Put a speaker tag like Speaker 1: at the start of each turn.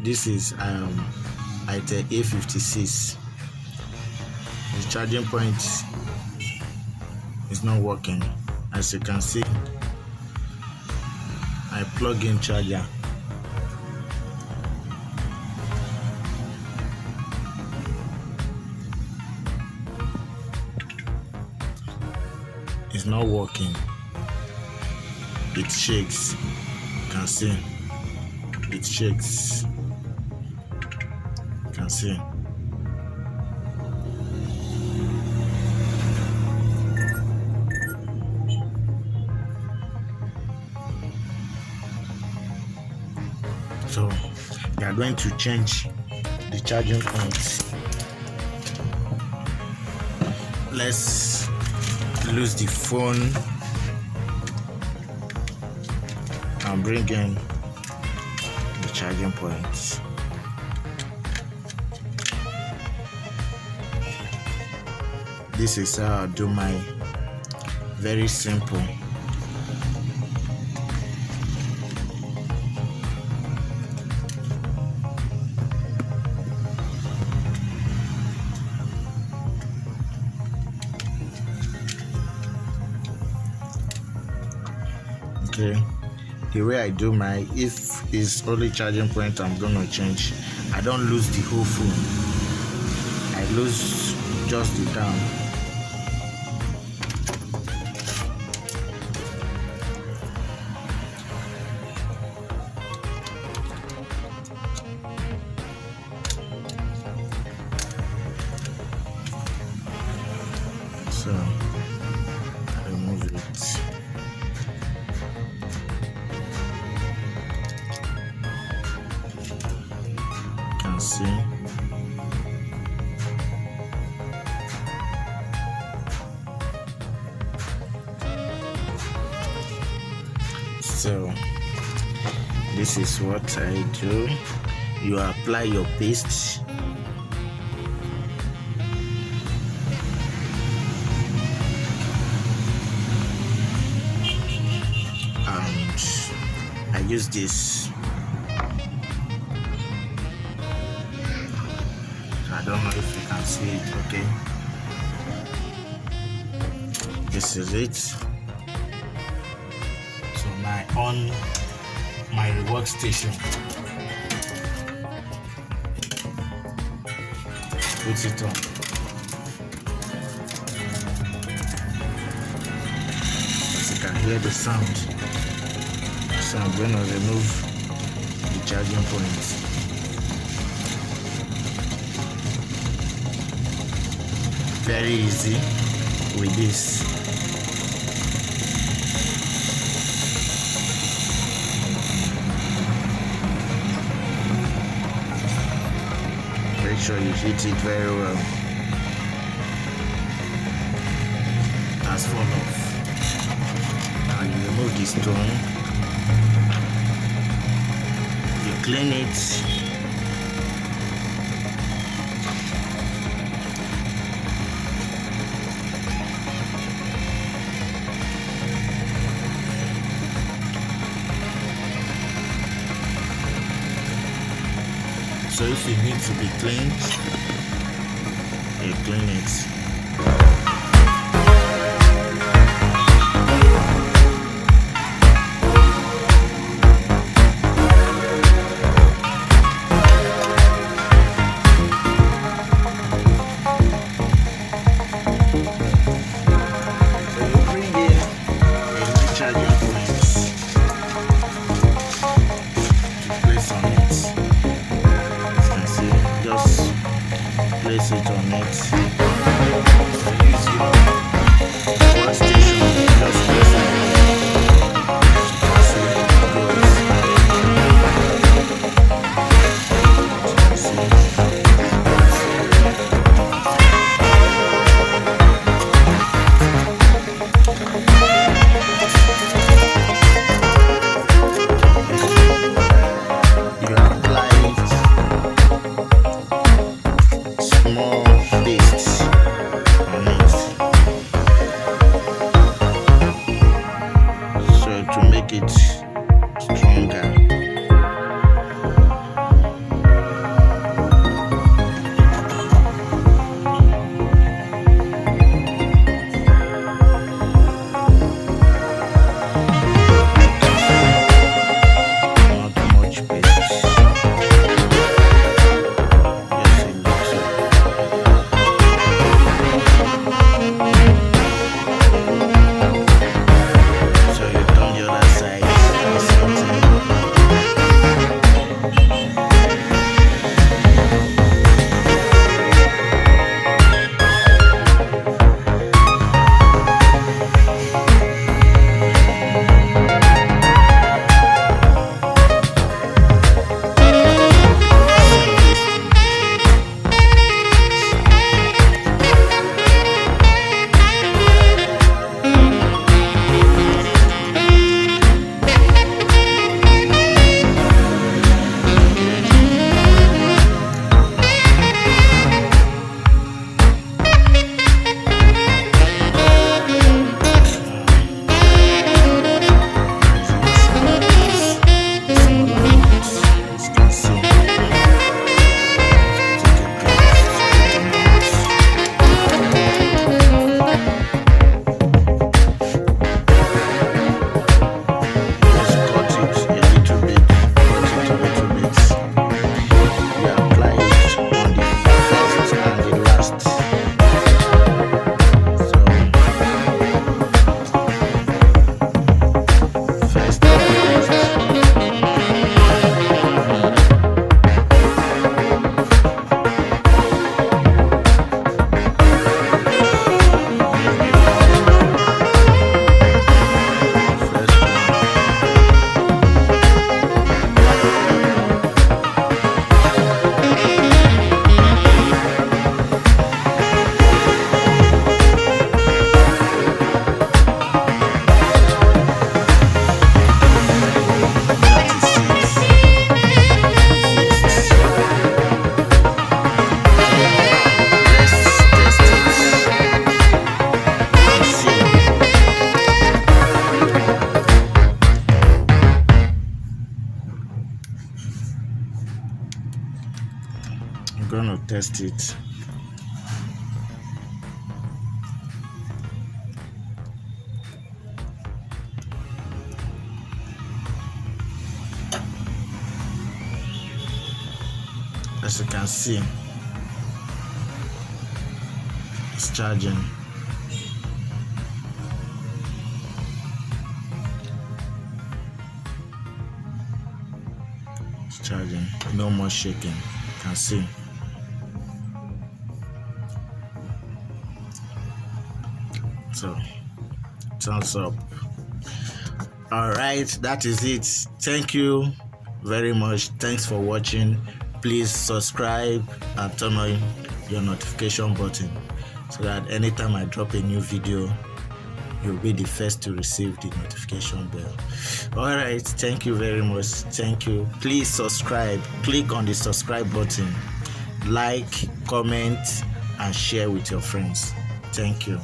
Speaker 1: This is Itel A56. The charging point is not working. As you can see, I plug in charger. It's not working. It shakes. You can see it shakes. You can see. So we are going to change the charging points. Let's lose the phone and bring in the charging points. This is how I do my very simple. Okay, the way I do my, if it's only charging point I'm gonna change, I don't lose the whole phone, I lose just the down. So I remove it. See, so this is what I do. You apply your paste and I use this. I don't know if you can see it. Okay, this is it. So now on my workstation, put it on. As you can hear the sound, so I'm going to remove the charging point. Very easy with this. Make sure you hit it very well. That's fall off. Now you remove the stone. You clean it. So if it needs to be cleaned, you clean it. So you bring in a new charging point to place on it. Just place it on it. So use your workstation, just place it on it. You apply it small paste. test it. As you can see, it's charging. It's charging. No more shaking. You can see. So, thumbs up. All right, that is it. Thank you very much. Thanks for watching. Please subscribe and turn on your notification button so that anytime I drop a new video, you'll be the first to receive the notification bell. All right, thank you very much. Thank you. Please subscribe. Click on the subscribe button. Like, comment, and share with your friends. Thank you.